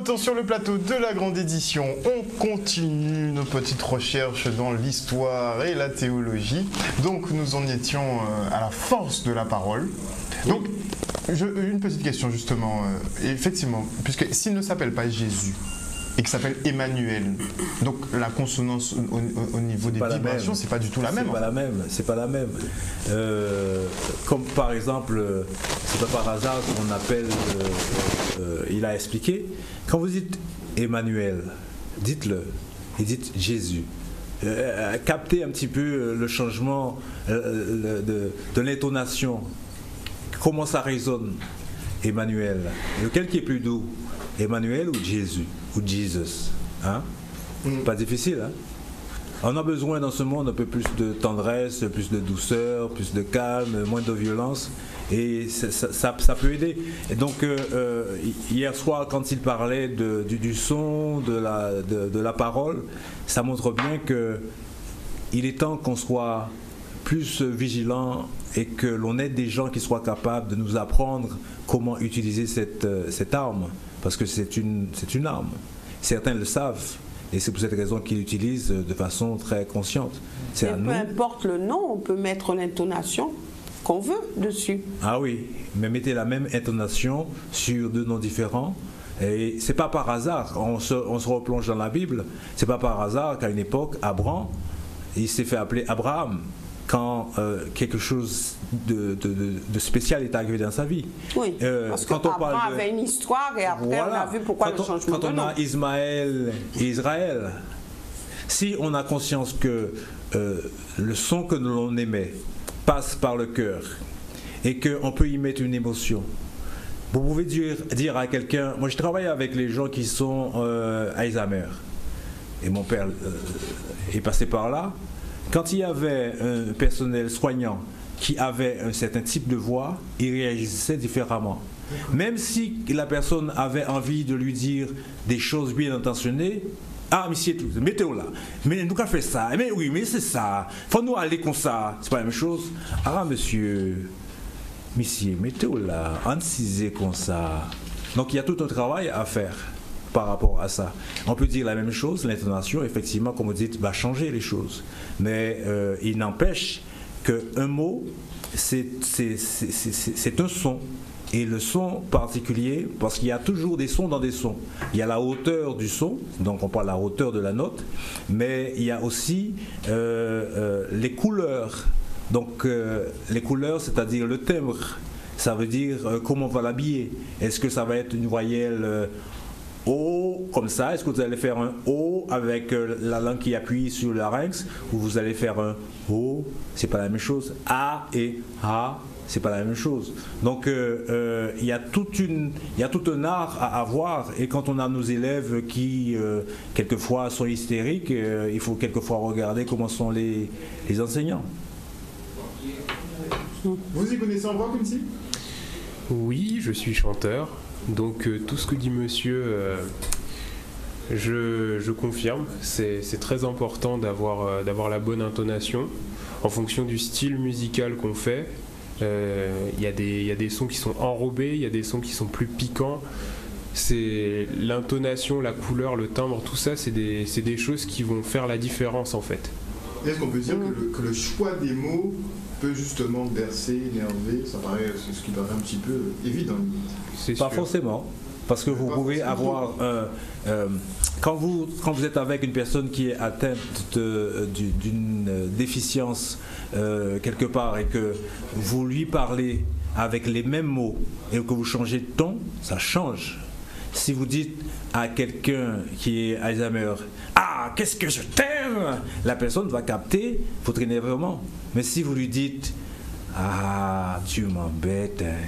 retour sur le plateau de la grande édition. On continue nos petites recherches dans l'histoire et la théologie. Donc nous en étions à la force de la parole. Donc une petite question justement. Effectivement, puisque s'il ne s'appelle pas Jésus et qu'il s'appelle Emmanuel, donc la consonance au niveau des vibrations, c'est pas du tout la même. C'est pas la même. Comme par exemple, c'est pas par hasard qu'on appelle, il a expliqué, quand vous dites Emmanuel, dites-le, et dites Jésus. Captez un petit peu le changement de l'intonation, comment ça résonne. Emmanuel, lequel qui est plus doux, Emmanuel ou Jésus ou Jesus, hein? Pas difficile, hein? On a besoin dans ce monde un peu plus de tendresse, plus de douceur, plus de calme, moins de violence, et ça peut aider. Et donc hier soir, quand il parlait du son, de la parole, ça montre bien que il est temps qu'on soit plus vigilant et que l'on ait des gens qui soient capables de nous apprendre comment utiliser cette arme, parce que c'est une arme. Certains le savent, et c'est pour cette raison qu'ils l'utilisent de façon très consciente. Peu importe le nom, on peut mettre l'intonation qu'on veut dessus. Ah oui, mais mettez la même intonation sur deux noms différents. Et c'est pas par hasard, on se replonge dans la Bible, c'est pas par hasard qu'à une époque, Abraham, il s'est fait appeler Abraham quand quelque chose de spécial est arrivé dans sa vie. Oui, parce qu'Abraham avait une histoire et après voilà, on a vu pourquoi le changement de nom. Quand on a Ismaël et Israël, si on a conscience que le son que l'on émet passe par le cœur et qu'on peut y mettre une émotion, vous pouvez dire à quelqu'un, moi je travaille avec les gens qui sont Alzheimer, et mon père est passé par là. Quand il y avait un personnel soignant qui avait un certain type de voix, il réagissait différemment. Même si la personne avait envie de lui dire des choses bien intentionnées, ah, monsieur, mettez-vous là, mais nous avons fait ça, mais oui, mais c'est ça, faut nous aller comme ça, c'est pas la même chose. Ah, monsieur, mettez-vous là, ancisez comme ça. Donc il y a tout un travail à faire par rapport à ça. On peut dire la même chose, l'intonation, effectivement, comme vous dites, va changer les choses. Mais il n'empêche qu'un mot, c'est un son. Et le son particulier, parce qu'il y a toujours des sons dans des sons. Il y a la hauteur du son, donc on parle de la hauteur de la note, mais il y a aussi les couleurs. Donc les couleurs, c'est-à-dire le timbre. Ça veut dire comment on va l'habiller. Est-ce que ça va être une voyelle O comme ça? Est-ce que vous allez faire un O avec la langue qui appuie sur le larynx, ou vous allez faire un O? C'est pas la même chose. A et A, c'est pas la même chose. Donc il y a tout un art à avoir, et quand on a nos élèves qui quelquefois sont hystériques, il faut quelquefois regarder comment sont les enseignants. Vous y connaissez en voix comme si? Oui, je suis chanteur. Donc tout ce que dit monsieur, je confirme. C'est très important d'avoir la bonne intonation en fonction du style musical qu'on fait. Il y a des sons qui sont enrobés, il y a des sons qui sont plus piquants. C'est l'intonation, la couleur, le timbre, tout ça, c'est des choses qui vont faire la différence en fait. Est-ce qu'on peut dire que le choix des mots peut justement bercer, énerver? Ça paraît, c'est ce qui paraît un petit peu évident. Pas forcément, parce que vous pouvez avoir quand vous êtes avec une personne qui est atteinte d'une déficience quelque part, et que vous lui parlez avec les mêmes mots et que vous changez de ton, ça change. Si vous dites à quelqu'un qui est Alzheimer, ah, qu'est-ce que je t'aime, la personne va capter votre énervement. Mais si vous lui dites, ah, tu m'embêtes, hein,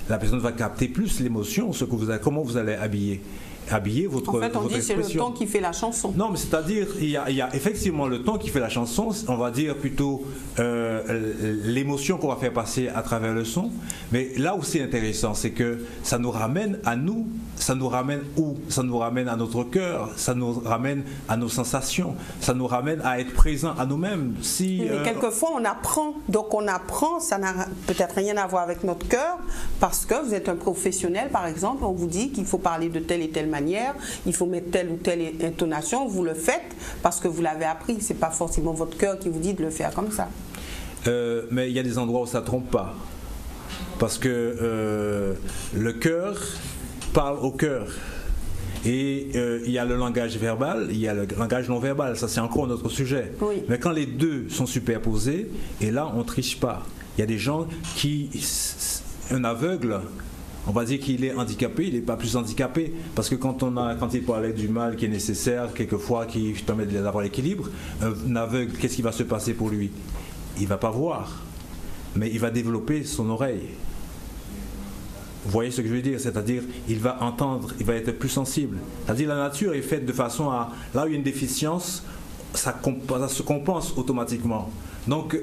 la personne va capter plus l'émotion, comment vous allez habiller votre. En fait, on dit c'est le ton qui fait la chanson. Non, mais c'est-à-dire, il y a effectivement le ton qui fait la chanson, on va dire plutôt l'émotion qu'on va faire passer à travers le son. Mais là où c'est intéressant, c'est que ça nous ramène à nous, ça nous ramène où? Ça nous ramène à notre cœur, ça nous ramène à nos sensations, ça nous ramène à être présent à nous-mêmes. Mais quelquefois, on apprend. Donc on apprend, ça n'a peut-être rien à voir avec notre cœur, parce que vous êtes un professionnel, par exemple, on vous dit qu'il faut parler de telle et telle manière, il faut mettre telle ou telle intonation, vous le faites parce que vous l'avez appris. C'est pas forcément votre cœur qui vous dit de le faire comme ça. Mais il y a des endroits où ça ne trompe pas. Parce que le cœur parle au cœur. Et il y a le langage verbal, il y a le langage non verbal. Ça, c'est encore notre sujet. Oui. Mais quand les deux sont superposés, et là, on ne triche pas. Il y a des gens qui... Un aveugle, on va dire qu'il est handicapé, il n'est pas plus handicapé. Parce que quand il parlait du mal qui est nécessaire, quelquefois, qui permet d'avoir l'équilibre, un aveugle, qu'est-ce qui va se passer pour lui? Il ne va pas voir, mais il va développer son oreille. Vous voyez ce que je veux dire? C'est-à-dire, il va entendre, il va être plus sensible. C'est-à-dire, la nature est faite de façon à... Là où il y a une déficience, ça se compense automatiquement. Donc,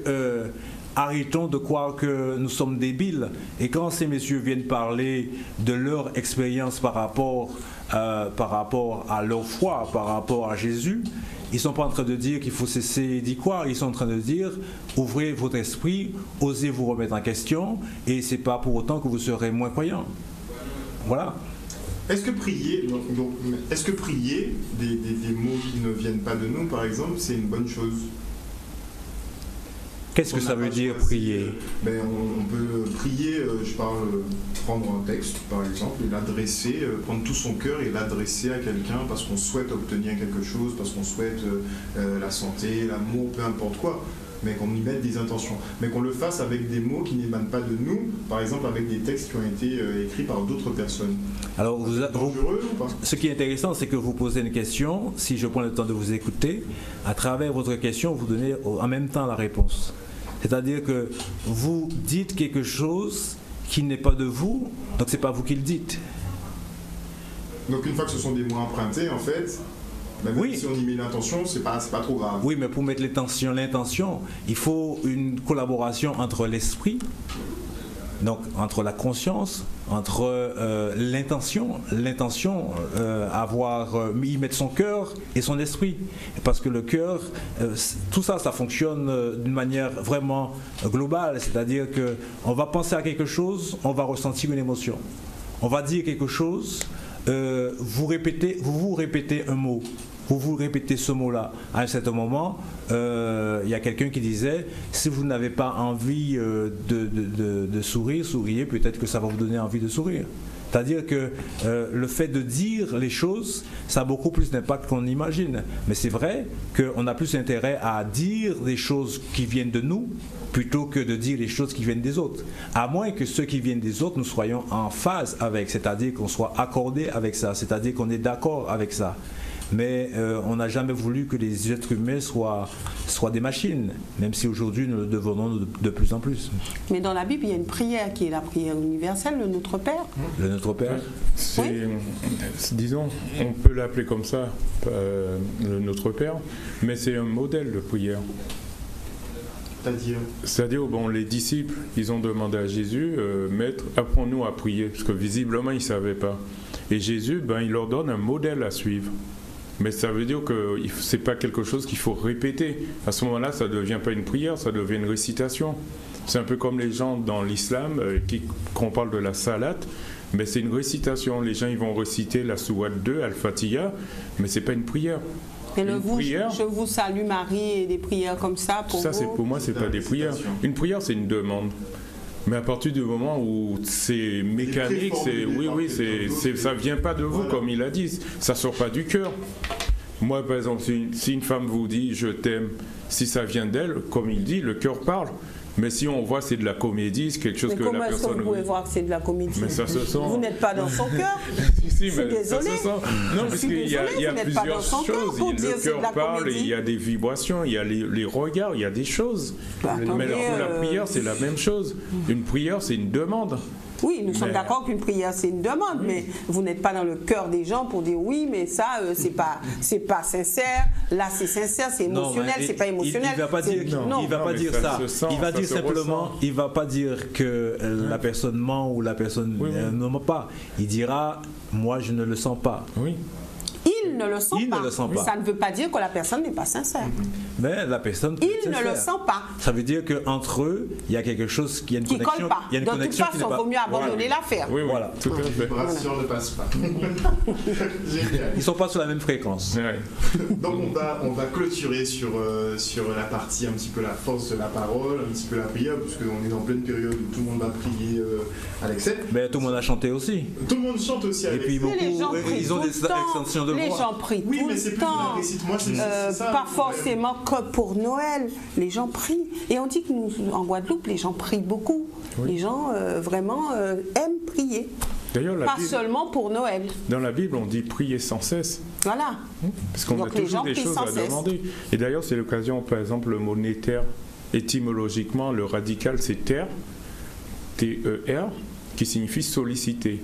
arrêtons de croire que nous sommes débiles. Et quand ces messieurs viennent parler de leur expérience par rapport à leur foi, par rapport à Jésus, ils ne sont pas en train de dire qu'il faut cesser d'y croire. Ils sont en train de dire, ouvrez votre esprit, osez vous remettre en question, et ce n'est pas pour autant que vous serez moins croyant. Voilà. Est-ce que prier, des mots qui ne viennent pas de nous, par exemple, c'est une bonne chose? Qu'est-ce que ça veut dire prier? On peut prier, prendre un texte par exemple, et l'adresser, prendre tout son cœur et l'adresser à quelqu'un parce qu'on souhaite obtenir quelque chose, parce qu'on souhaite la santé, l'amour, peu importe quoi, mais qu'on y mette des intentions. Mais qu'on le fasse avec des mots qui n'émanent pas de nous, par exemple avec des textes qui ont été écrits par d'autres personnes. Alors, dangereux ou pas? Ce qui est intéressant, c'est que vous posez une question, si je prends le temps de vous écouter, à travers votre question, vous donnez en même temps la réponse. C'est-à-dire que vous dites quelque chose qui n'est pas de vous, donc c'est pas vous qui le dites. Donc une fois que ce sont des mots empruntés, en fait, même oui. Si on y met l'intention, c'est pas trop grave. Oui, mais pour mettre l'intention, il faut une collaboration entre l'esprit, donc entre la conscience, entre l'intention, y mettre son cœur et son esprit. Parce que le cœur, tout ça, ça fonctionne d'une manière vraiment globale. C'est-à-dire qu'on va penser à quelque chose, on va ressentir une émotion. On va dire quelque chose, vous vous répétez un mot. Vous répétez ce mot-là. À un certain moment, il y a quelqu'un qui disait, si vous n'avez pas envie de sourire, souriez, peut-être que ça va vous donner envie de sourire. C'est-à-dire que le fait de dire les choses, ça a beaucoup plus d'impact qu'on imagine. Mais c'est vrai qu'on a plus intérêt à dire des choses qui viennent de nous plutôt que de dire les choses qui viennent des autres. À moins que ceux qui viennent des autres, nous soyons en phase avec, c'est-à-dire qu'on soit accordé avec ça, c'est-à-dire qu'on est d'accord avec ça. Mais on n'a jamais voulu que les êtres humains soient des machines, même si aujourd'hui nous le devenons de plus en plus. Mais dans la Bible, il y a une prière qui est la prière universelle, le Notre Père. Le Notre Père. Disons, on peut l'appeler comme ça, le Notre Père, mais c'est un modèle de prière. C'est-à-dire, les disciples, ils ont demandé à Jésus, Maître, apprends-nous à prier, parce que visiblement, ils ne savaient pas. Et Jésus, il leur donne un modèle à suivre. Mais ça veut dire que ce n'est pas quelque chose qu'il faut répéter. À ce moment-là, ça ne devient pas une prière, ça devient une récitation. C'est un peu comme les gens dans l'islam, quand on parle de la salate, mais c'est une récitation. Les gens ils vont réciter la sourate 2, Al-Fatiha, mais ce n'est pas une prière. Et je vous salue Marie et des prières comme ça pour vous. Ça, pour moi, ce n'est pas des prières. Une prière, c'est une demande. Mais à partir du moment où c'est mécanique, ça vient pas de vous, comme il a dit, ça sort pas du cœur. Moi, par exemple, si une femme vous dit « je t'aime », si ça vient d'elle, comme il dit, le cœur parle. Mais si on voit c'est de la comédie, c'est quelque chose que la personne... Comment est-ce que vous pouvez voir que c'est de la comédie? Mais ça se sent. Vous n'êtes pas dans son cœur. Si, mais désolée. Ça se sent. Non, parce qu'il y a plusieurs choses. Le cœur parle, il y a des vibrations, il y a les regards, il y a des choses. Mais alors, la prière, c'est la même chose. Une prière, c'est une demande. Oui, nous sommes d'accord qu'une prière c'est une demande, mais vous n'êtes pas dans le cœur des gens pour dire oui, mais ça c'est pas sincère. Là c'est sincère, c'est émotionnel, c'est pas émotionnel. Il va pas dire, il va pas dire ça. Il va dire simplement, il va pas dire que la personne ment ou la personne ne ment pas. Il dira, moi je ne le sens pas. Oui. Il ne le sent pas. Ça ne veut pas dire que la personne n'est pas sincère. Mais la personne peut Il ne le sent pas. Ça veut dire qu'entre eux, il y a quelque chose qui a une Qui connexion. colle pas. Il y a une De toute connexion façon, il vaut mieux abandonner l'affaire. Oui, Voilà. tout à fait. Les vibrations ne passent pas. Génial. Ils ne sont pas sur la même fréquence. Ouais. Donc on va clôturer sur la partie un petit peu la force de la parole, un petit peu la prière, parce qu'on est en pleine période où tout le monde va prier à l'excès. Mais tout le monde a chanté aussi. Tout le monde chante aussi à Et puis l'excès. Mais les gens beaucoup, prient ils ont tout des le temps. extensions de Les voix. gens prient Oui, tout mais c'est le plus de la temps. récite. Moi, c'est ça. Pas forcément que pour Noël. Les gens prient. Et on dit que nous, en Guadeloupe, les gens prient beaucoup. Oui. Les gens vraiment aiment prier. D'ailleurs, Pas seulement pour Noël. dans la Bible, on dit prier sans cesse. Voilà. Parce qu'on a Donc, les toujours gens des prient choses sans à cesse. demander. Et d'ailleurs, c'est l'occasion, par exemple, le mot néter, étymologiquement, le radical, c'est ter, T-E-R, qui signifie solliciter.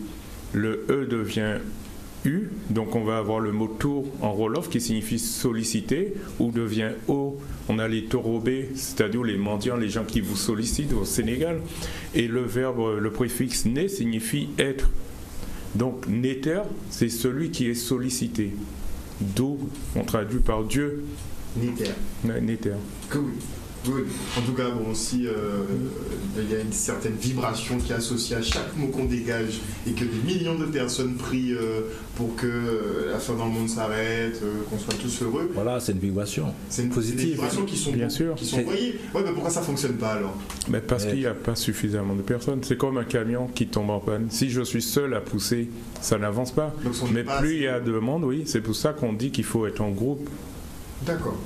Le E devient U, donc on va avoir le mot tour en Wolof qui signifie solliciter, ou devient O. On a les torobés, c'est-à-dire les mendiants, les gens qui vous sollicitent au Sénégal. Et le verbe, le préfixe né signifie être. Donc néter, c'est celui qui est sollicité. D'où on traduit par Dieu. Néter. Néter. Cool. Oui. En tout cas, bon, si il y a une certaine vibration qui est associée à chaque mot qu'on dégage et que des millions de personnes prient pour que la fin dans le monde s'arrête, qu'on soit tous heureux. Voilà, c'est une vibration. C'est des positive. vibrations qui sont Bien sûr. qui sont envoyées. Ouais, mais pourquoi ça fonctionne pas alors? Mais parce qu'il n'y a pas suffisamment de personnes. C'est comme un camion qui tombe en panne. Si je suis seul à pousser, ça n'avance pas. Donc, on Mais n'est pas plus assez- il y a de monde, oui, c'est pour ça qu'on dit qu'il faut être en groupe. D'accord.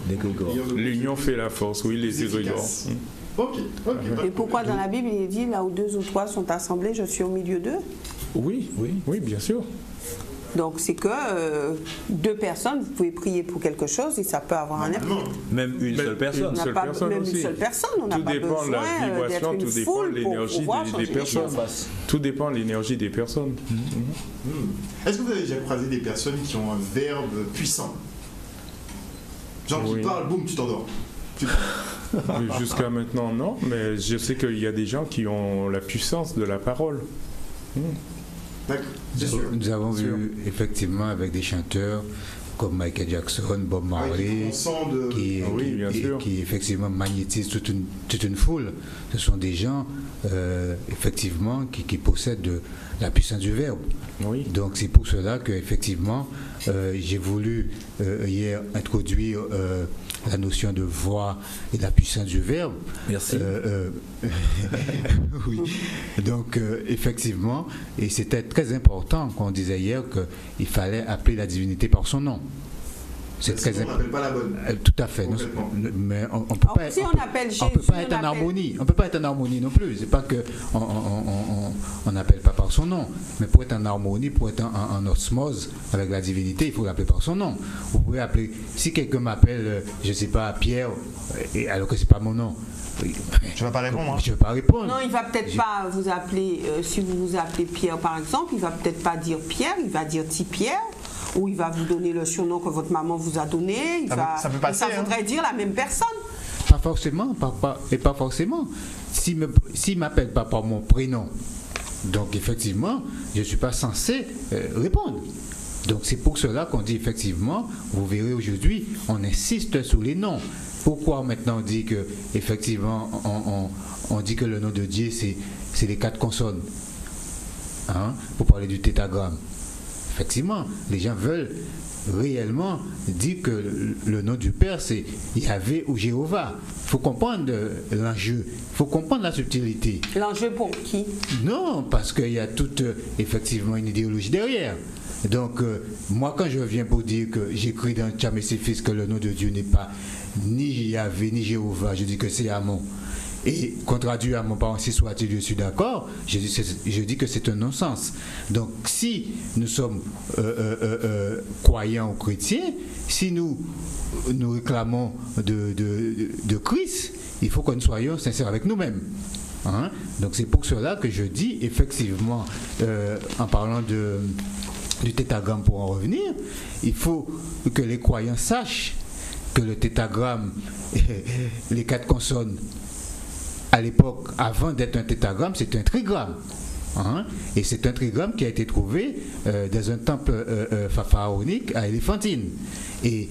Des grégores. L'union fait la force, oui, les Plus égrégores. efficace. Ok. Et pourquoi dans la Bible, il est dit, là où 2 ou 3 sont assemblés, je suis au milieu d'eux? Oui, bien sûr. Donc c'est que 2 personnes, vous pouvez prier pour quelque chose et ça peut avoir un effet. Non. Même une Mais seule personne. On n'a seule pas personne même aussi. une seule personne, on n'a Tout pas dépend de besoin la vibration, d'être une tout dépend de foule pour l'énergie pouvoir des changer les personnes. choses. Tout dépend de l'énergie des personnes. Est-ce que vous avez déjà croisé des personnes qui ont un verbe puissant? Genre qui Oui. parle, boum, tu t'endors. Jusqu'à maintenant, non, mais je sais qu'il y a des gens qui ont la puissance de la parole. D'accord, c'est sûr. Nous avons Sûr. vu effectivement avec des chanteurs comme Michael Jackson, Bob Ah oui, Marley, on sent de... qui, Ah oui, bien sûr. qui effectivement magnétisent toute une foule. Ce sont des gens effectivement qui possèdent la puissance du verbe. Oui. Donc c'est pour cela que effectivement j'ai voulu hier introduire la notion de voix et la puissance du verbe. Merci. Oui. Donc effectivement, et c'était très important qu'on disait hier qu'il fallait appeler la divinité par son nom. C'est très Sinon, on important. n'appelle pas la bonne. Tout à fait. Complètement. Mais on peut Alors, pas. si on appelle on peut Jésus, pas être on en appelle- harmonie. On peut pas être en harmonie non plus. C'est pas que on n'appelle pas par son nom, mais pour être en harmonie, pour être en osmose avec la divinité, il faut l'appeler par son nom. Vous pouvez appeler. Si quelqu'un m'appelle, je sais pas, Pierre, et alors que c'est pas mon nom. Tu vas pas répondre, hein? Je ne vais pas répondre. Non, il va peut-être pas vous appeler, si vous vous appelez Pierre par exemple, il va peut-être pas dire Pierre, il va dire Petit Pierre, ou il va vous donner le surnom que votre maman vous a donné. Ça peut passer, et ça hein. voudrait dire la même personne. Pas forcément, et pas forcément. S'il m'appelle pas par mon prénom, donc effectivement, je ne suis pas censé répondre. Donc c'est pour cela qu'on dit effectivement, vous verrez aujourd'hui, on insiste sur les noms. Pourquoi maintenant on dit que effectivement on dit que le nom de Dieu c'est les 4 consonnes, hein, pour parler du tétragramme. Effectivement, les gens veulent réellement dire que le nom du Père c'est Yahvé ou Jéhovah. Il faut comprendre l'enjeu, il faut comprendre la subtilité. L'enjeu pour qui? Non, parce qu'il y a toute effectivement une idéologie derrière. Donc, moi, quand je viens pour dire que j'écris dans Tcham et ses fils que le nom de Dieu n'est pas ni Yahvé ni Jéhovah, je dis que c'est Amon. Et qu'on traduit Amon par ainsi soit-il, je suis d'accord, je dis que c'est un non-sens. Donc, si nous sommes croyants ou chrétiens, si nous réclamons de Christ, il faut que nous soyons sincères avec nous-mêmes. Hein? Donc, c'est pour cela que je dis, effectivement, en parlant du tétragramme pour en revenir, il faut que les croyants sachent que le tétragramme, les 4 consonnes, à l'époque, avant d'être un tétragramme, c'est un trigramme. Hein? Et c'est un trigramme qui a été trouvé dans un temple pharaonique à Éléphantine. Et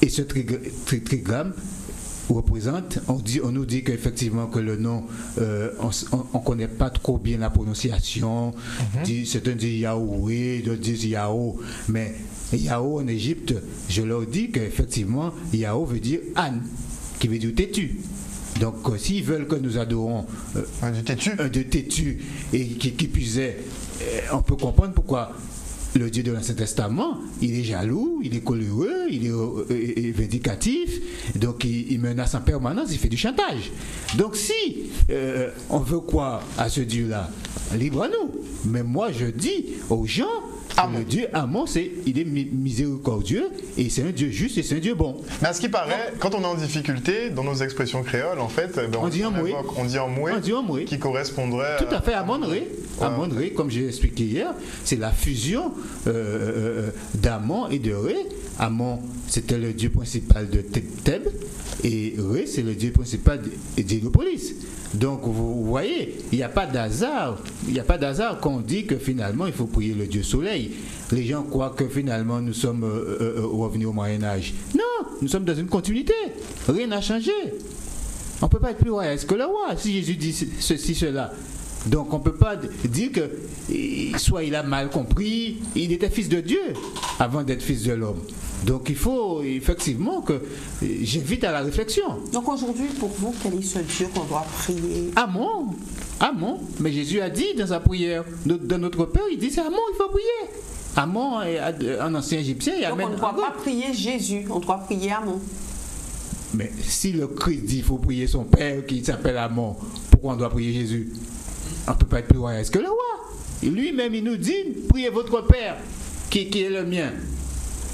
ce trigramme représente, on nous dit qu'effectivement que le nom, on ne connaît pas trop bien la prononciation, certains disent Yahweh, d'autres disent Yahoo, mais Yahoo en Égypte, je leur dis qu'effectivement Yahoo veut dire Anne, qui veut dire têtu. Donc s'ils veulent que nous adorons un de têtu et qui plus est, on peut comprendre pourquoi le Dieu de l'Ancien Testament, il est jaloux, il est coléreux, il est vindicatif, donc il menace en permanence, il fait du chantage. Donc si on veut croire à ce Dieu-là, libre à nous. Mais moi je dis aux gens, le Dieu Amon, il est miséricordieux et c'est un Dieu juste et c'est un Dieu bon. Mais à ce qui paraît, quand on est en difficulté, dans nos expressions créoles, en fait, on dit en moué, qui correspondrait tout à fait à Amon-Ré. Amon-Ré, comme j'ai expliqué hier, c'est la fusion d'Amon et de Ré. Amon, c'était le dieu principal de Thèbes et Ré, c'est le dieu principal d'Héliopolis. Donc vous voyez, il n'y a pas d'hasard. Il n'y a pas d'hasard qu'on dit que finalement il faut prier le Dieu Soleil. Les gens croient que finalement nous sommes revenus au Moyen-Âge. Non, nous sommes dans une continuité. Rien n'a changé. On ne peut pas être plus royal que le roi si Jésus dit ceci, cela. Donc on ne peut pas dire que soit il a mal compris, il était fils de Dieu avant d'être fils de l'homme. Donc il faut effectivement que j'invite à la réflexion. Donc aujourd'hui, pour vous, quel est ce Dieu qu'on doit prier? Amon. Mais Jésus a dit dans sa prière, dans notre Père, il dit c'est Amon, il faut prier. Amon, un ancien égyptien, il donc on ne doit pas prier Jésus, on doit prier Amon. Mais si le Christ dit qu'il faut prier son Père qui s'appelle Amon, pourquoi on doit prier Jésus? On ne peut pas être plus royal que le roi. Lui-même, il nous dit, priez votre Père qui est le mien.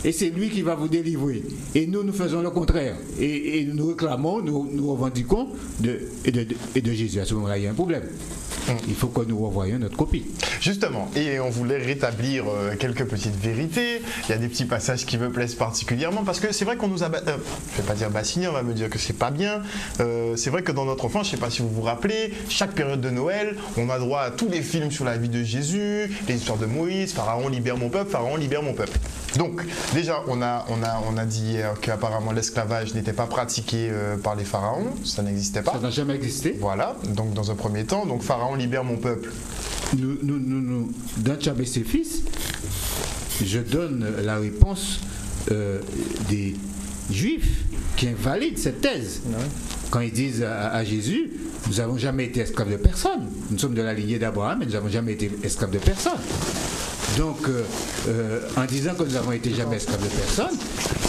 Et c'est lui qui va vous délivrer. Et nous faisons le contraire. Et nous réclamons, nous revendiquons de Jésus. À ce moment-là, il y a un problème. Il faut que nous revoyions notre copie. Justement, et on voulait rétablir quelques petites vérités. Il y a des petits passages qui me plaisent particulièrement parce que c'est vrai qu'on nous a, je ne vais pas dire bassiné, on va me dire que c'est pas bien. C'est vrai que dans notre enfance, je ne sais pas si vous vous rappelez, chaque période de Noël, on a droit à tous les films sur la vie de Jésus, les histoires de Moïse, Pharaon libère mon peuple, Pharaon libère mon peuple. Donc déjà, on a dit hier qu'apparemment l'esclavage n'était pas pratiqué par les pharaons, ça n'existait pas. Ça n'a jamais existé. Voilà, donc dans un premier temps, donc Pharaon libère mon peuple. Dans Tchab et ses fils, je donne la réponse des Juifs qui invalident cette thèse. Ouais. Quand ils disent à Jésus, nous n'avons jamais été esclaves de personne. Nous sommes de la lignée d'Abraham, mais nous n'avons jamais été esclaves de personne. Donc, en disant que nous n'avons été jamais esclaves de personne,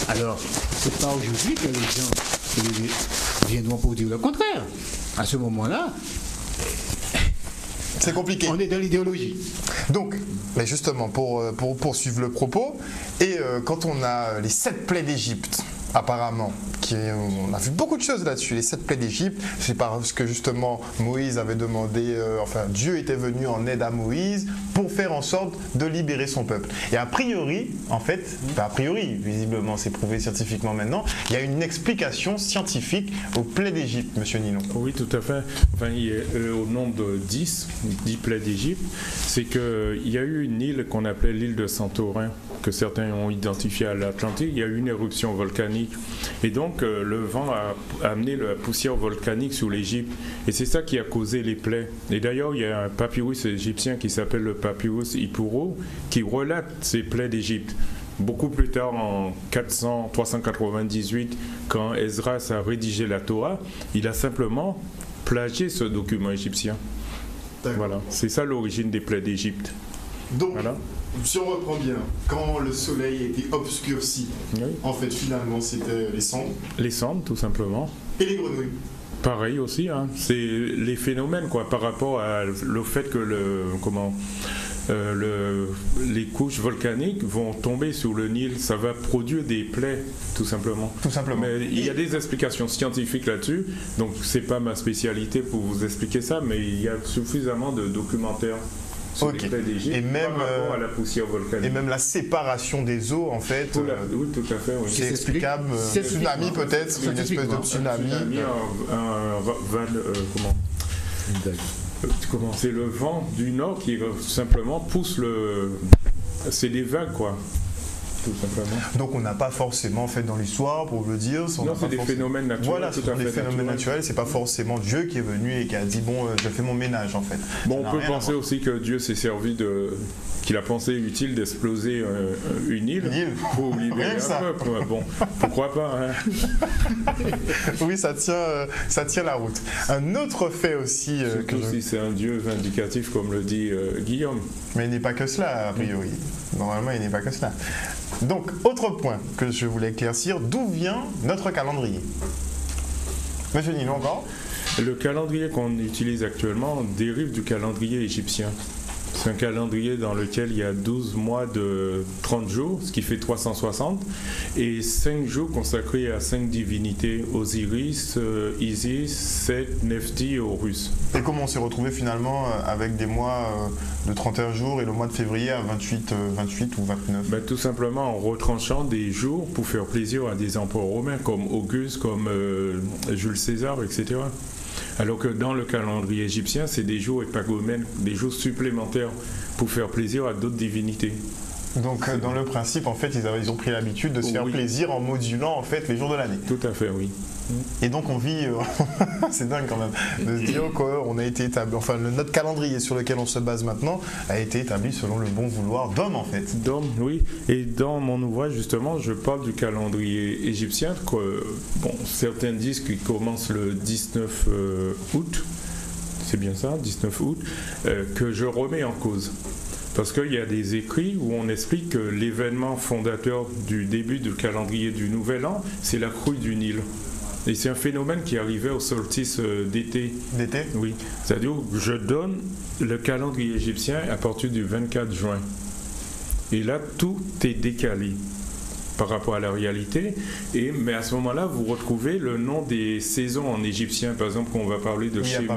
alors c'est pas aujourd'hui que les gens viendront pour dire le contraire. À ce moment-là, c'est compliqué. On est dans l'idéologie. Donc, mais justement, pour poursuivre le propos, et quand on a les 7 plaies d'Égypte, apparemment, on a vu beaucoup de choses là-dessus, les 7 plaies d'Égypte, c'est parce que justement Moïse avait demandé, Dieu était venu en aide à Moïse pour faire en sorte de libérer son peuple. Et a priori, visiblement c'est prouvé scientifiquement maintenant, il y a une explication scientifique aux plaies d'Égypte, monsieur Ninon. Oui, tout à fait. Au nombre de 10 plaies d'Égypte, c'est qu'il y a eu une île qu'on appelait l'île de Santorin, que certains ont identifié à l'Atlantique. Il y a eu une éruption volcanique et donc le vent a amené la poussière volcanique sur l'Égypte et c'est ça qui a causé les plaies. Et d'ailleurs il y a un papyrus égyptien qui s'appelle le papyrus Ippuro qui relate ces plaies d'Égypte. Beaucoup plus tard, en 398, quand Esdras a rédigé la Torah, il a simplement plagié ce document égyptien. Voilà, c'est ça l'origine des plaies d'Égypte. Donc, voilà. Si on reprend bien, quand le soleil était obscurci, oui. En fait, finalement, c'était les cendres. Les cendres, tout simplement. Et les grenouilles. Pareil aussi, hein. C'est les phénomènes, quoi, par rapport à le fait que les couches volcaniques vont tomber sur le Nil, ça va produire des plaies, tout simplement. Tout simplement. Mais il y a des explications scientifiques là-dessus, donc c'est pas ma spécialité pour vous expliquer ça, mais il y a suffisamment de documentaires. Okay. Et même à la poussière volcanique. Et même la séparation des eaux, en fait. Oui, tout à fait. Oui. C'est explicable. Tsunami, peut-être, une espèce de tsunami. c'est le vent du nord qui simplement pousse c'est des vagues, quoi. Tout simplement. Donc on n'a pas forcément fait dans l'histoire, pour le dire. Non, c'est des phénomènes naturels. Voilà, c'est des phénomènes naturels. C'est pas forcément Dieu qui est venu et qui a dit bon, je fais mon ménage en fait. Bon, on peut penser aussi que Dieu s'est servi qu'il a pensé utile d'exploser une île pour libérer un peuple. Bon, pourquoi pas, hein. Oui, ça tient la route. Un autre fait aussi surtout si c'est un Dieu vindicatif, comme le dit Guillaume. Mais il n'est pas que cela, a priori. Normalement, il n'est pas que cela. Donc, autre point que je voulais éclaircir, d'où vient notre calendrier? Monsieur Nino, encore? Le calendrier qu'on utilise actuellement dérive du calendrier égyptien. C'est un calendrier dans lequel il y a 12 mois de 30 jours, ce qui fait 360, et 5 jours consacrés à 5 divinités, Osiris, Isis, Seth, Nephti et Horus. Et comment on s'est retrouvé finalement avec des mois de 31 jours et le mois de février à 28 ou 29? Tout simplement en retranchant des jours pour faire plaisir à des empereurs romains comme Auguste, comme Jules César, etc. Alors que dans le calendrier égyptien, c'est des jours épagomènes, des jours supplémentaires pour faire plaisir à d'autres divinités. Donc dans le principe, en fait, ils ont pris l'habitude de se faire plaisir en modulant en fait les jours de l'année. Tout à fait, oui. Et donc on vit, c'est dingue quand même, de se dire qu'on a été établi, enfin notre calendrier sur lequel on se base maintenant a été établi selon le bon vouloir d'homme en fait. D'homme, oui. Et dans mon ouvrage justement, je parle du calendrier égyptien, que certains disent qu'il commence le 19 août, c'est bien ça, 19 août, que je remets en cause. Parce qu'il y a des écrits où on explique que l'événement fondateur du début du calendrier du Nouvel An, c'est la crue du Nil. Et c'est un phénomène qui arrivait au solstice d'été. D'été? Oui. C'est-à-dire que je donne le calendrier égyptien à partir du 24 juin. Et là, tout est décalé par rapport à la réalité. Mais à ce moment-là, vous retrouvez le nom des saisons en égyptien. Par exemple, on va parler de Shemu,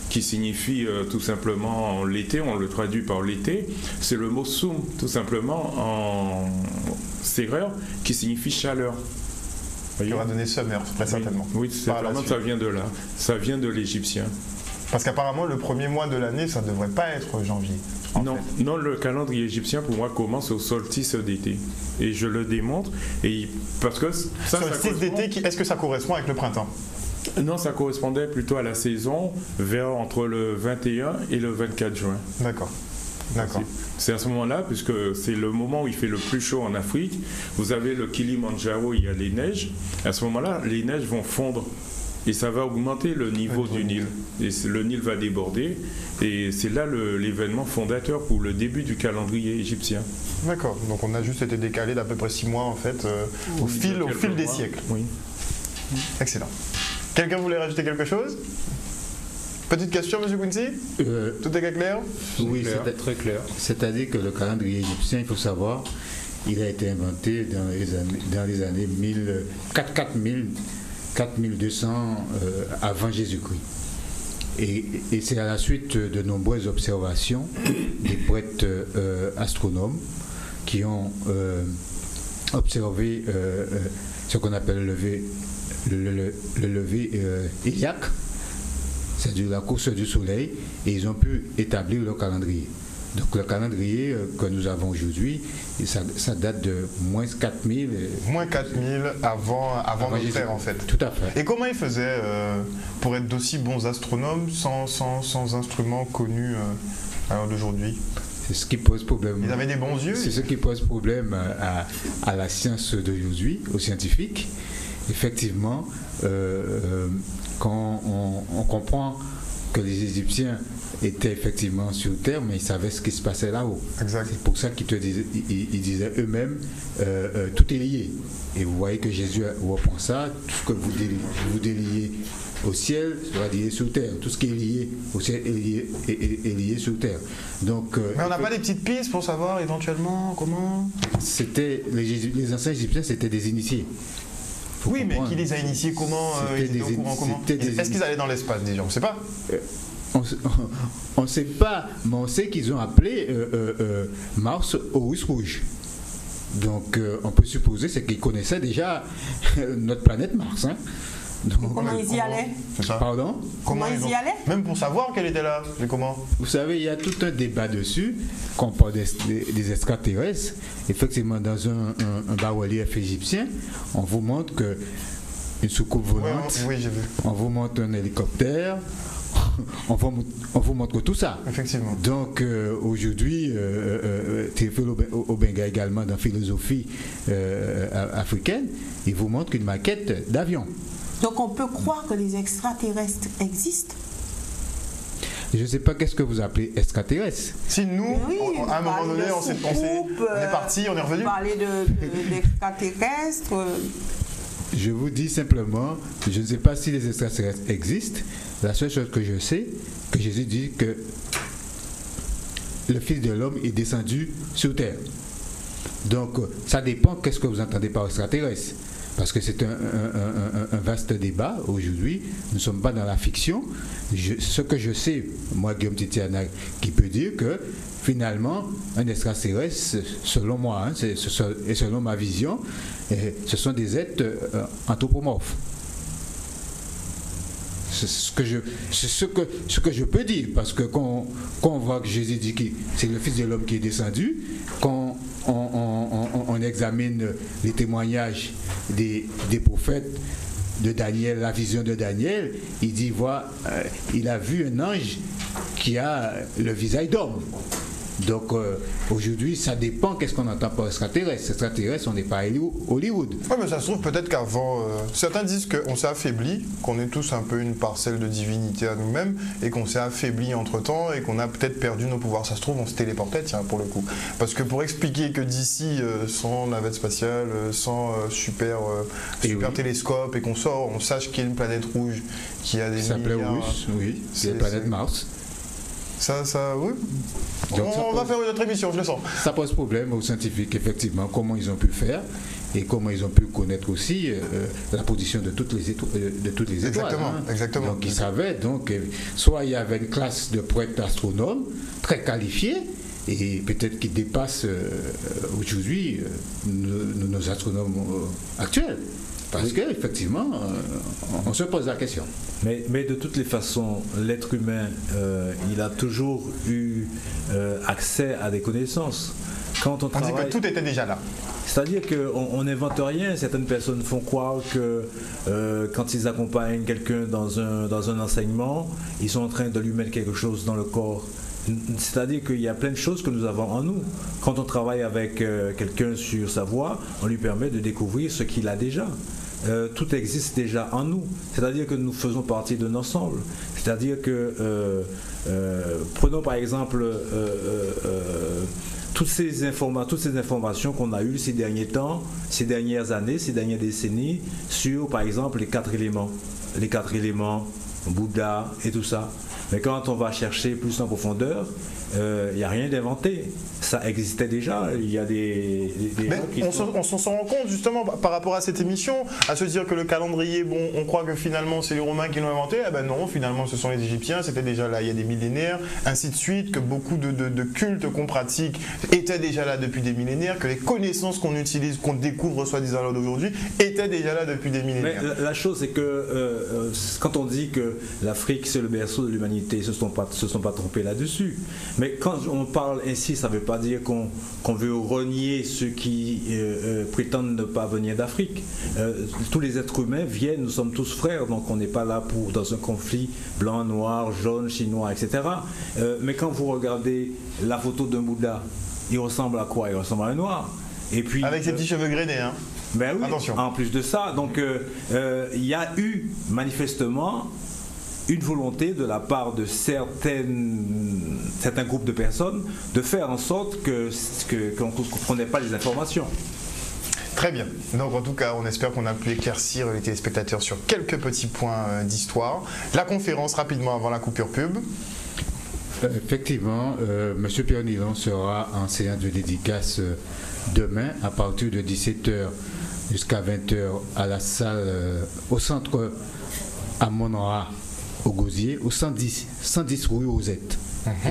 qui signifie tout simplement l'été, on le traduit par l'été. C'est le mot soum, tout simplement, en sérère, qui signifie chaleur. Qui aura donné summer, très certainement. Oui, certainement, ça vient de là. Ça vient de l'égyptien. Parce qu'apparemment, le premier mois de l'année, ça ne devrait pas être janvier. Non, le calendrier égyptien, pour moi, commence au solstice d'été. Et je le démontre. Parce que solstice d'été, est-ce que ça correspond avec le printemps? Non, ça correspondait plutôt à la saison, entre le 21 et le 24 juin. D'accord. C'est à ce moment-là, puisque c'est le moment où il fait le plus chaud en Afrique. Vous avez le Kilimandjaro, il y a les neiges. À ce moment-là, les neiges vont fondre. Et ça va augmenter le niveau du Nil. Et le Nil va déborder. Et c'est là l'événement fondateur pour le début du calendrier égyptien. D'accord. Donc on a juste été décalé d'à peu près 6 mois, en fait, au fil des siècles. Oui. Excellent. Quelqu'un voulait rajouter quelque chose? Petite question, M. Quincy? Tout est clair? Oui, c'est très clair. C'est-à-dire que le calendrier égyptien, il faut savoir, il a été inventé dans les années 4200 avant Jésus-Christ. Et c'est à la suite de nombreuses observations des prêtres astronomes qui ont observé ce qu'on appelle le lever héliaque, c'est-à-dire la course du soleil, et ils ont pu établir le calendrier. Donc le calendrier que nous avons aujourd'hui, ça date de moins 4000. Moins 4000 avant notre ère en fait. Tout à fait. Et comment ils faisaient pour être d'aussi bons astronomes sans instruments connus à l'heure d'aujourd'hui? C'est ce qui pose problème. Ils avaient des bons yeux? C'est ce qui pose problème à la science d'aujourd'hui, aux scientifiques. Effectivement, quand on comprend que les Égyptiens étaient effectivement sur Terre, mais ils savaient ce qui se passait là-haut. Exact. C'est pour ça qu'ils disaient eux-mêmes, tout est lié. Et vous voyez que Jésus reprend ça, tout ce que vous déliez au ciel sera lié sur terre. Tout ce qui est lié au ciel est lié sur terre. Donc, mais on n'a pas des petites pistes pour savoir éventuellement comment? C'était les anciens Égyptiens, c'était des initiés. Oui, mais qui les a initiés? Comment ils étaient au courant? Comment? Est-ce qu'ils allaient dans l'espace déjà? On ne sait pas. On ne sait pas, mais on sait qu'ils ont appelé Mars Horus Rouge. Donc on peut supposer c'est qu'ils connaissaient déjà notre planète Mars. Hein. Donc, Comment ils y allaient? C'est ça. pardon? Comment ils y allaient? Même pour savoir qu'elle était là. Mais comment? Vous savez, il y a tout un débat dessus, quand on parle des extraterrestres. Effectivement, dans un bas-relief égyptien, on vous montre que une soucoupe volante, Oui, j'ai vu. on vous montre un hélicoptère, on vous montre tout ça. Effectivement. Donc aujourd'hui, Théophile Obenga également dans Philosophie africaine, il vous montre une maquette d'avion. Donc on peut croire que les extraterrestres existent? Je ne sais pas qu'est-ce que vous appelez extraterrestre. Si nous, Oui, à un moment parler donné, de on soucoupe, est parti, on est revenu. Parler d'extraterrestres. Je vous dis simplement, je ne sais pas si les extraterrestres existent. La seule chose que je sais, que Jésus dit que le Fils de l'homme est descendu sur terre. Donc, ça dépend qu'est-ce que vous entendez par extraterrestre. Parce que c'est un vaste débat aujourd'hui. Nous ne sommes pas dans la fiction. Ce que je sais, moi, Guillaume Titiana, qui peut dire que finalement, un extraterrestre, selon moi, et selon ma vision, ce sont des êtres anthropomorphes. C'est ce que je peux dire, parce que quand on voit que Jésus dit que c'est le Fils de l'homme qui est descendu, quand on examine les témoignages des prophètes de Daniel, la vision de Daniel, il dit, il a vu un ange qui a le visage d'homme. Donc aujourd'hui, ça dépend qu'est-ce qu'on entend par extraterrestre. Extraterrestre, on n'est pas à Hollywood. Oui, mais ça se trouve peut-être qu'avant, certains disent qu'on s'est affaibli, qu'on est tous un peu une parcelle de divinité à nous-mêmes, et qu'on s'est affaibli entre-temps, et qu'on a peut-être perdu nos pouvoirs. Ça se trouve, on se téléportait, tiens, pour le coup. Parce que pour expliquer que d'ici, sans navette spatiale, sans super télescope, et qu'on sort, on sache qu'il y a une planète rouge, qui a des Ça s'appelait milliards... Russe, oui, c'est la planète Mars. Oui. Donc, on va faire une autre émission, je le sens. Ça pose problème aux scientifiques, effectivement, comment ils ont pu faire et comment ils ont pu connaître aussi la position de toutes les étoiles. Exactement. Donc ils savaient, soit il y avait une classe de prêtres astronomes très qualifiés, et peut-être qui dépassent aujourd'hui nos astronomes actuels. Parce qu'effectivement, on se pose la question. Mais de toutes les façons, l'être humain, il a toujours eu accès à des connaissances. Quand on dit que tout était déjà là. C'est-à-dire qu'on n'invente rien. Certaines personnes font croire que quand ils accompagnent quelqu'un dans un enseignement, ils sont en train de lui mettre quelque chose dans le corps. C'est-à-dire qu'il y a plein de choses que nous avons en nous. Quand on travaille avec quelqu'un sur sa voie, on lui permet de découvrir ce qu'il a déjà. Tout existe déjà en nous. C'est-à-dire que nous faisons partie d'un ensemble. C'est-à-dire que, prenons par exemple toutes ces informations qu'on a eues ces derniers temps, ces dernières années, ces dernières décennies, sur par exemple les quatre éléments, Bouddha et tout ça. Mais quand on va chercher plus en profondeur, il n'y a rien d'inventé. Ça existait déjà. Il y a des on s'en rend compte justement par rapport à cette émission, à se dire que le calendrier, on croit que finalement c'est les Romains qui l'ont inventé. Eh ben non, finalement ce sont les Égyptiens, c'était déjà là il y a des millénaires, ainsi de suite, que beaucoup de cultes qu'on pratique étaient déjà là depuis des millénaires, que les connaissances qu'on utilise, qu'on découvre soi-disant là d'aujourd'hui, étaient déjà là depuis des millénaires. Mais la chose c'est que quand on dit que l'Afrique c'est le berceau de l'humanité, ils ne se sont pas trompés là-dessus. Mais quand on parle ainsi, ça ne veut pas dire qu'on veut renier ceux qui prétendent ne pas venir d'Afrique. Tous les êtres humains viennent, nous sommes tous frères, donc on n'est pas là dans un conflit blanc, noir, jaune, chinois, etc. Mais quand vous regardez la photo d'un Bouddha, il ressemble à quoi? Il ressemble à un noir. Et puis, avec ses petits cheveux grainés, hein. Ben oui, attention. En plus de ça, donc il y a eu manifestement une volonté de la part de certains groupes de personnes de faire en sorte qu'on ne comprenait pas les informations. Très bien. Donc en tout cas, on espère qu'on a pu éclaircir les téléspectateurs sur quelques petits points d'histoire. La conférence rapidement avant la coupure pub. Effectivement, M. Pierre Nilon sera en séance de dédicace demain à partir de 17h jusqu'à 20h à la salle au centre à Monora, au Gosier, au 110 rue Rosette.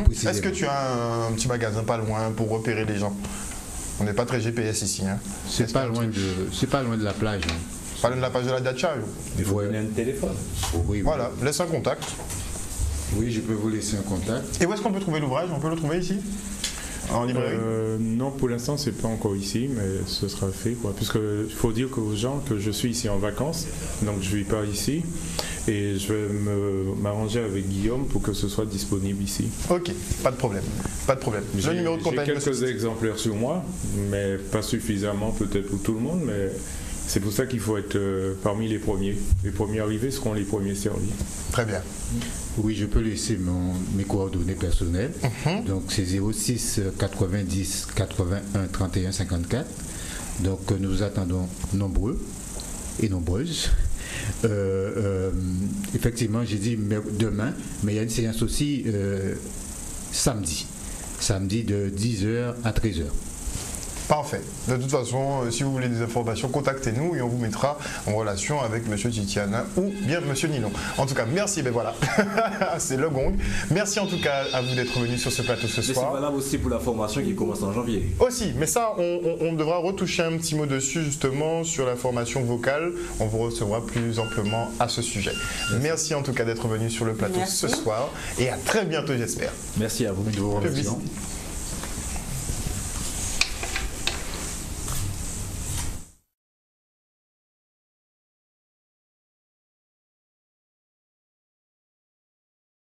Est-ce que tu as un petit magasin pas loin pour repérer les gens? On n'est pas très GPS ici. Hein. C'est pas loin de la plage. Hein. Parlons de la page de la Dacha. Il faut donner un téléphone. Oui, Voilà, laisse un contact. Oui, je peux vous laisser un contact. Et où est-ce qu'on peut trouver l'ouvrage? On peut le trouver ici? En librairie? Non, pour l'instant, c'est pas encore ici, mais ce sera fait, quoi. Puisque il faut dire aux gens que je suis ici en vacances, donc je vis pas ici, et je vais m'arranger avec Guillaume pour que ce soit disponible ici. Ok, pas de problème. Pas de problème. Le numéro de contact. J'ai quelques exemplaires sur moi, mais pas suffisamment peut-être pour tout le monde, mais c'est pour ça qu'il faut être parmi les premiers. Les premiers arrivés seront les premiers servis. Très bien. Oui, je peux laisser mes coordonnées personnelles. Donc c'est 06 90 81 31 54. Donc nous vous attendons nombreux et nombreuses. Effectivement, j'ai dit demain, mais il y a une séance aussi samedi de 10h à 13h. Parfait. De toute façon, si vous voulez des informations, contactez-nous et on vous mettra en relation avec M. Titiana ou bien M. Nilon. En tout cas, merci. Ben voilà, c'est le gong. Merci en tout cas à vous d'être venu sur ce plateau ce soir. C'est valable aussi pour la formation qui commence en janvier. Aussi, mais ça, on devra retoucher un petit mot dessus justement sur la formation vocale. On vous recevra plus amplement à ce sujet. Merci en tout cas d'être venu sur le plateau ce soir et à très bientôt, j'espère. Merci à vous. Publicité.